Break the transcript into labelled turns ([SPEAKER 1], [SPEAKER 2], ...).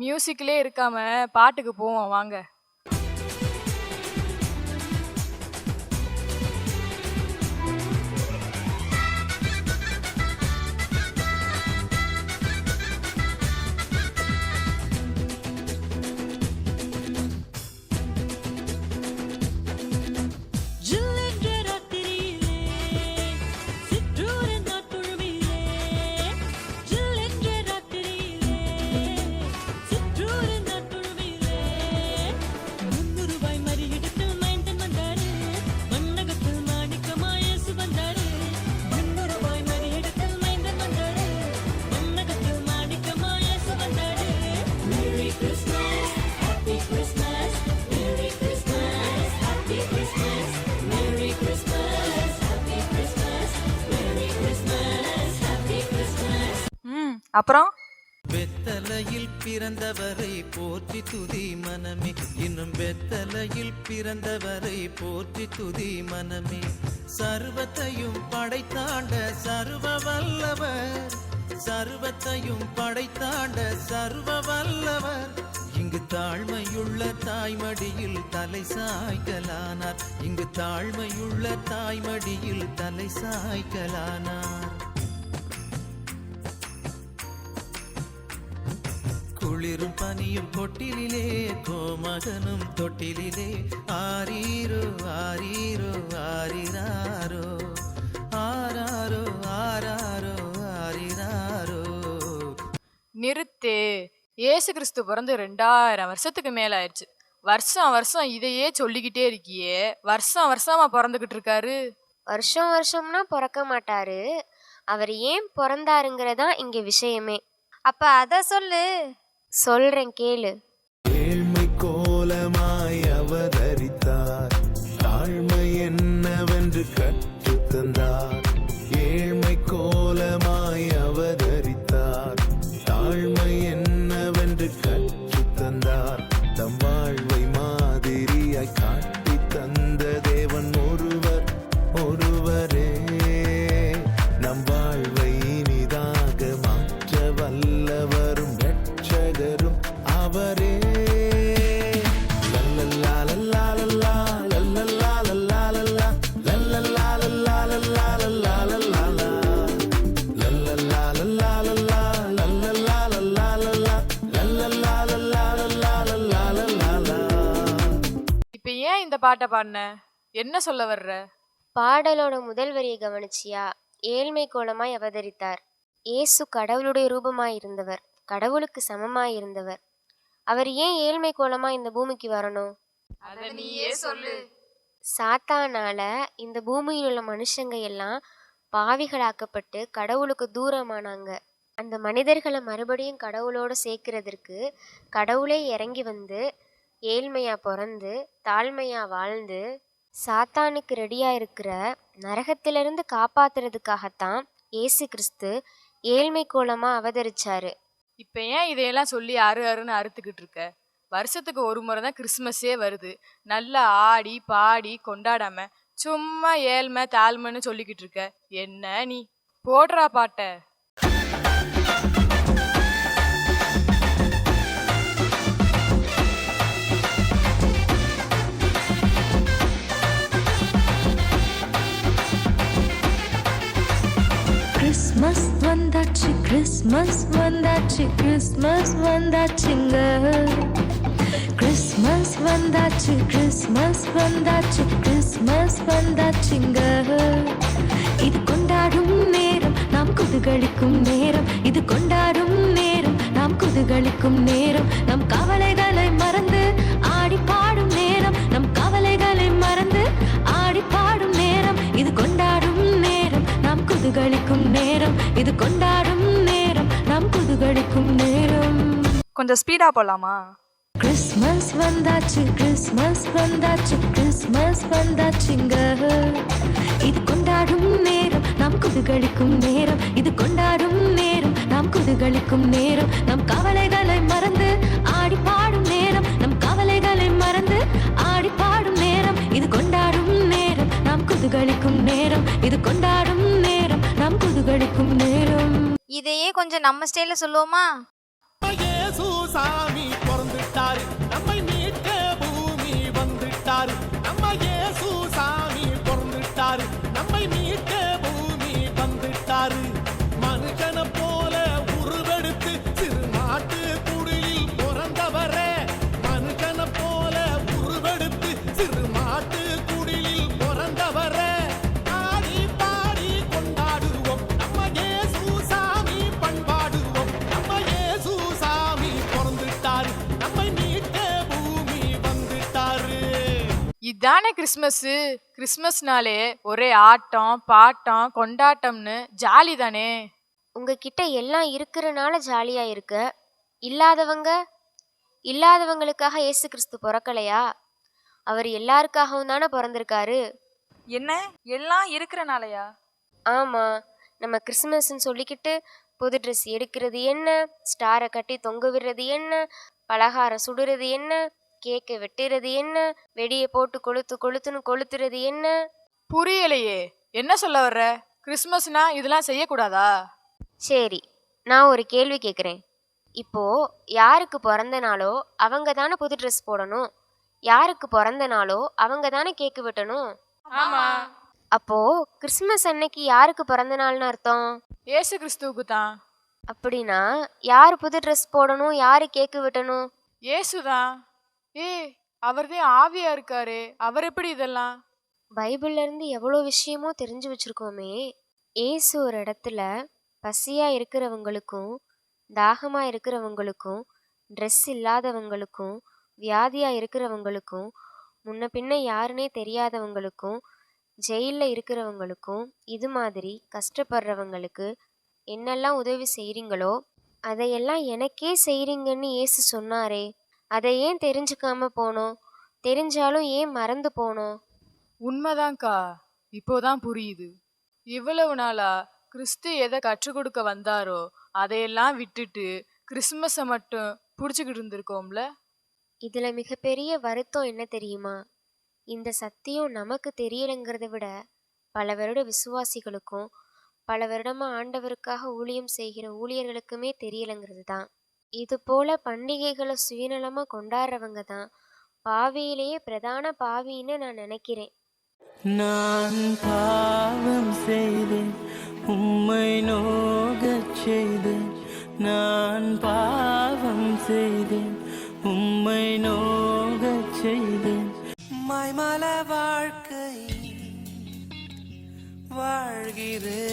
[SPEAKER 1] மியூசிக்லயே இருக்காம பாட்டுக்கு போவோம் வாங்க. அப்புறம்
[SPEAKER 2] வெத்தலையில் பிறந்தவரை போற்றி துதி மனமே, இன்னும் வெத்தலையில் பிறந்தவரை போற்றி துதி மனமே. சர்வத்தையும் படைத்தாண்ட சர்வ வல்லவர், சர்வத்தையும் படைத்தாண்ட சர்வ வல்லவர். இங்கு தாழ்மையுள்ள தாய்மடியில் தலை சாய்க்கலானார், இங்கு தாழ்மையுள்ள தாய்மடியில் தலை சாய்க்கலானார். குளிரும் பனியும் கொட்டிலே, கோமகனும் தொட்டிலே. ஆரீரோ ஆரீரோ ஆரிராரோ, ஆராரோ ஆராரோ ஆரிராரோ.
[SPEAKER 1] நிறுத்து. இயேசு கிறிஸ்து பிறந்து 2000 வருஷத்துக்கு மேல ஆயிடுச்சு. வருஷம் வருஷம் இதையே சொல்லிக்கிட்டே இருக்கியே. வருஷம் வருஷமா பிறந்துகிட்டு இருக்காரு.
[SPEAKER 3] வருஷம் வருஷம்னா பிறக்க மாட்டாரு. அவர் ஏன் பிறந்தாருங்கிறதா இங்க விஷயமே.
[SPEAKER 4] அப்ப அத சொல்லு.
[SPEAKER 3] சொல்றேன் கேளு.
[SPEAKER 5] ஏழ்மை கோலமாய் அவதரித்தார், தாழ்மை என்னவென்று கற்று தந்தார். ஏழ்மை கோலமாய் அவதரித்தார், தாழ்மை என்னவென்று கற்று தந்தார். தம் வாழ்வை மாதிரியாய் காட்டி தந்த தேவன் ஒருவர் ஒருவரே. நம் வாழ்வை இனிதாக மாற்ற வல்லவரும் ரட்சகரும் அவரே. லல்லல்லா லல்லா லல்லா, லல்லல்லா லல்லா லல்லா, லல்லல்லா லல்லா லல்லா லல்லா லல்லா, லல்லல்லா லல்லா லல்லா, லல்லல்லா லல்லா லல்லா, லல்லல்லா லல்லா லல்லா லல்லா லல்லா.
[SPEAKER 1] இப்ப ஏன் இந்த பாட்டை பாடின? என்ன சொல்ல வர்ற?
[SPEAKER 3] பாடலோட முதல் வரியை கவனிச்சியா? ஏழ்மை கோலமாய் அவதரித்தார். இயேசு கடவுளுடைய ரூபமாய் இருந்தவர், கடவுளுக்கு சமமாய் இருந்தவர். அவர் ஏன் ஏழ்மை கோலமா இந்த பூமிக்கு வரணும்?
[SPEAKER 1] அத நீயே சொல்லு.
[SPEAKER 3] சாத்தானால இந்த பூமியில் உள்ள மனுஷங்க எல்லாம் பாவிகளாக்கப்பட்டு கடவுளுக்கு தூரமானாங்க. அந்த மனிதர்களை மறுபடியும் கடவுளோட சேர்க்கிறதுக்கு கடவுளே இறங்கி வந்து ஏழ்மையா பிறந்து தாழ்மையா வாழ்ந்து சாத்தானுக்கு ரெடியா இருக்கிற நரகத்திலிருந்து காப்பாத்துறதுக்காகத்தான் இயேசு கிறிஸ்து ஏழ்மை கோலமா அவதரிச்சாரு.
[SPEAKER 1] இப்ப ஏன் இதையெல்லாம் சொல்லி அருன்னு அறுத்துக்கிட்டு இருக்க? வருஷத்துக்கு ஒரு முறை தான் கிறிஸ்மஸே வருது. நல்லா ஆடி பாடி கொண்டாடாம சும்மா ஏழ்மை தாழ்மைன்னு சொல்லிக்கிட்டு இருக்க. என்ன நீ? போடுறா பாட்ட.
[SPEAKER 6] கிறிஸ்மஸ் வந்தாச்சு, கிறிஸ்மஸ் வந்தாச்சு, கிறிஸ்மஸ் வந்தாச்சுங்க. கிறிஸ்மஸ் வந்தாச்சு, கிறிஸ்மஸ் வந்தாச்சு, கிறிஸ்மஸ் வந்தாச்சுங்க. இது கொண்டாடும் நேரம், நாம் குதூகலிக்கும் நேரம். இது கொண்டாடும் நேரம், நாம் குதூகலிக்கும் நேரம். நம் கவலைகளை மறந்து ஆடி பாடும் நேரம், நம் கவலைகளை மறந்து ஆடி பாடும் நேரம். இது கொண்டாடும் நேரம், நாம் குதூகலிக்கும் நேரம். இது கொண்டாடும் நேரம், நாம் குதூகலிக்கும் நேரம்.
[SPEAKER 1] கொஞ்சம் ஸ்பீடா போலாமா?
[SPEAKER 6] கிறிஸ்மஸ் வந்தாச்சு, கிறிஸ்மஸ் வந்தாச்சு, கிறிஸ்மஸ் வந்தாச்சுங்க. இது கொண்டாடும் நேரம், நாம் குதூகலிக்கும் நேரம். இது கொண்டாடும் நேரம், நாம் குதூகலிக்கும் நேரம். நம் கவலைகளை மறந்து ஆடி பாடும் நேரம், நம் கவலைகளை மறந்து ஆடி பாடும் நேரம். இது கொண்டாடும் நேரம், நாம் குதூகலிக்கும் நேரம். இது கொண்டாடும் நேரம், நாம் குதூகலிக்கும் நேரம்.
[SPEAKER 4] இதையே கொஞ்சம் நம்ம ஸ்டைல்ல சொல்லுவோமா?
[SPEAKER 5] இயேசு சாமி
[SPEAKER 1] இதானே கிறிஸ்மஸ். கிறிஸ்மஸ்னாலே ஒரே ஆட்டம் பாட்டம் கொண்டாட்டம்னு ஜாலி தானே.
[SPEAKER 3] உங்ககிட்ட எல்லாம் இருக்கிறனால ஜாலியா இருக்க. இல்லாதவங்களுக்காக இயேசு கிறிஸ்து பிறக்கலையா? அவர் எல்லாருக்காகவும் தானே பிறந்திருக்காரு.
[SPEAKER 4] என்ன எல்லாம் இருக்கிறனாலயா?
[SPEAKER 3] ஆமா, நம்ம கிறிஸ்மஸ்ன்னு சொல்லிக்கிட்டு புது ட்ரெஸ் எடுக்கிறது என்ன, ஸ்டாரை கட்டி தொங்க விடுறது என்ன, பலகாரம் சுடுறது என்ன, கேக்கை வெட்டுறது என்ன, வெடியை போட்டு கொளுத்துன்னு கொளுத்துறது என்ன?
[SPEAKER 1] புரியலையே, என்ன சொல்ல வர்ற? கிறிஸ்மஸ்னா இதெல்லாம் செய்யக்கூடாதா?
[SPEAKER 3] சரி, நான் ஒரு கேள்வி கேட்குறேன். இப்போ யாருக்கு பிறந்த நாளோ அவங்க தானே புது ட்ரெஸ் போடணும், யாருக்கு பிறந்த நாளோ அவங்க தானே கேக்கு வெட்டணும்.
[SPEAKER 1] ஆமா,
[SPEAKER 3] அப்போ கிறிஸ்மஸ் அன்னைக்கு யாருக்கு பிறந்த நாள்னு அர்த்தம்?
[SPEAKER 1] ஏசு கிறிஸ்துவுக்கு தான்.
[SPEAKER 3] அப்படின்னா யார் புது ட்ரெஸ் போடணும், யாரு கேக்கு வெட்டணும்?
[SPEAKER 1] ஏசுதான். அவர்தான் ஆவியா இருக்காரு, அவர் எப்படி இதெல்லாம்?
[SPEAKER 3] பைபிள்ல இருந்து எவ்வளோ விஷயமோ தெரிஞ்சு வச்சிருக்கோமே. ஏசு ஒரு இடத்துல பசியா இருக்கிறவங்களுக்கும் தாகமா இருக்கிறவங்களுக்கும் ட்ரெஸ் இல்லாதவங்களுக்கும் வியாதியா இருக்கிறவங்களுக்கும் முன்ன பின்ன யாருன்னே தெரியாதவங்களுக்கும் ஜெயிலில் இருக்கிறவங்களுக்கும் இது மாதிரி கஷ்டப்படுறவங்களுக்கு என்னெல்லாம் உதவி செய்கிறீங்களோ அதையெல்லாம் எனக்கே செய்கிறீங்கன்னு ஏசு சொன்னாரே. அதை ஏன் தெரிஞ்சுக்காம போனோம்? தெரிஞ்சாலும் ஏன் மறந்து போனோம்?
[SPEAKER 1] உண்மைதான்க்கா, இப்போதான் புரியுது. இவ்வளவு நாளா கிறிஸ்து எதை கற்றுக் கொடுக்க வந்தாரோ அதையெல்லாம் விட்டுட்டு கிறிஸ்மஸை மட்டும் பிடிச்சிக்கிட்டு இருந்திருக்கோம்ல.
[SPEAKER 3] இதுல மிகப்பெரிய வருத்தம் என்ன தெரியுமா? இந்த சத்தியம் நமக்கு தெரியலைங்கிறத விட பல வருட விசுவாசிகளுக்கும் பல வருடமா ஆண்டவருக்காக ஊழியம் செய்கிற ஊழியர்களுக்குமே தெரியலைங்கிறது தான். இது போல பண்டிகைகளை சுயநலமா கொண்டாடுறவங்க தான் பாவியிலேயே பிரதான பாவின்னு நான் நினைக்கிறேன்.
[SPEAKER 2] நான் பாவம் செய்தேன், உம்மை நோகச் செய்தேன். நான் பாவம் செய்தேன், உம்மை நோகச் செய்தேன். மாய்மல வாழ்க்கை வாழ்கிறேன்.